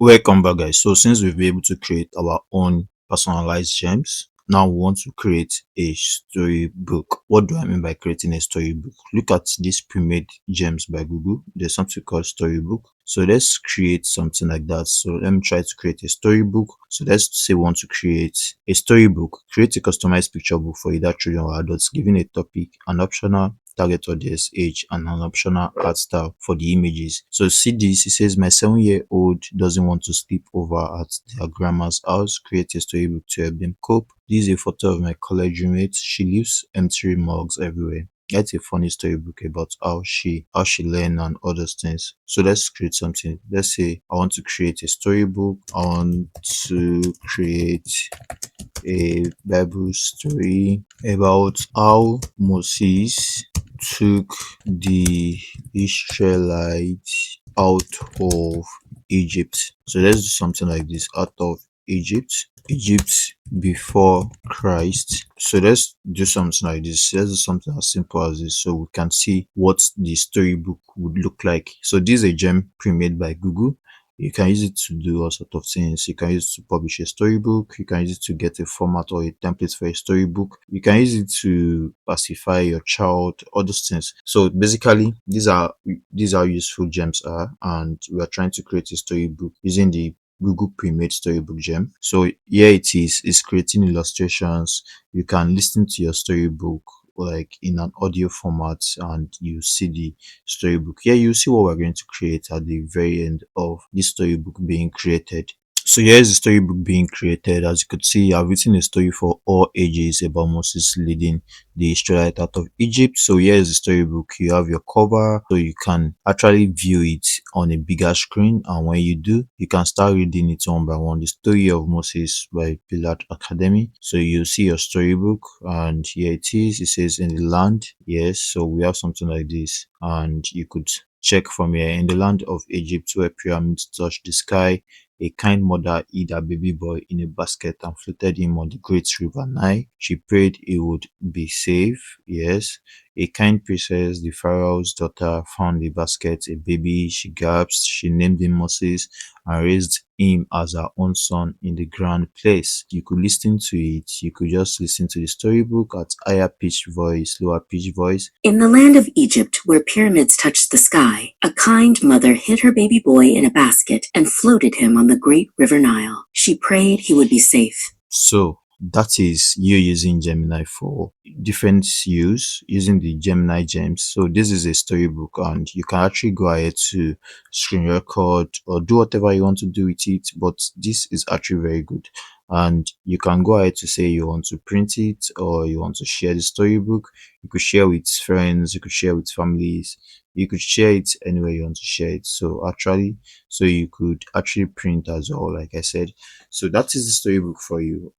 Welcome back, guys. So since we've been able to create our own personalized gems, now we want to create a storybook. What do I mean by creating a storybook? Look at these pre-made gems by Google. There's something called storybook. So let's create something like that. So let me try to create a storybook. So let's say we want to create a storybook. Create a customized picture book for either children or adults, giving a topic, an optional target audience, age, and an optional art style for the images. So see this, it says my 7-year-old doesn't want to sleep over at their grandma's house. Create a storybook to help them cope. This is a photo of my college roommate. She leaves empty mugs everywhere. That's a funny storybook about how she learned and all those things. So let's create something. Let's say I want to create a storybook. I want to create a Bible story about how Moses took the Israelites out of Egypt. So let's do something like this: out of Egypt before Christ. So let's do something like this. Let's do something as simple as this so we can see what the storybook would look like. So this is a gem pre-made by Google. You can use it to do all sort of things. You can use it to publish a storybook. You can use it to get a format or a template for a storybook. You can use it to pacify your child, all those things. So basically, these are useful gems are, and we are trying to create a storybook using the Google pre-made storybook gem. So here it is. It's creating illustrations. You can listen to your storybook like in an audio format, and you see the storybook. Here you see what we're going to create at the very end of this storybook being created. So here is the storybook being created. As you could see, I've written a story for all ages about Moses leading the Israelites out of Egypt. So here is the storybook. You have your cover, so you can actually view it on a bigger screen. And when you do, you can start reading it one by one. The story of Moses by Belad Academy. So you see your storybook, and here it is. It says in the land. Yes, so we have something like this, and you could check from here. In the land of Egypt, where pyramids touch the sky, a kind mother hid her baby boy in a basket and floated him on the great river Nile. She prayed he would be safe. Yes. A kind princess, the pharaoh's daughter, found the basket, a baby. She gasped. She named him Moses and raised him as her own son in the grand place. You could listen to it. You could just listen to the storybook at higher pitched voice, lower pitched voice. In the land of Egypt, where pyramids touched the sky, a kind mother hid her baby boy in a basket and floated him on the great river Nile. She prayed he would be safe. So that is you using Gemini for different use using the Gemini Gems. So this is a storybook, and you can actually go ahead to screen record or do whatever you want to do with it. But this is actually very good, and you can go ahead to say you want to print it or you want to share the storybook. You could share with friends, you could share with families, you could share it anywhere you want to share it. So you could actually print as well, like I said. So that is the storybook for you.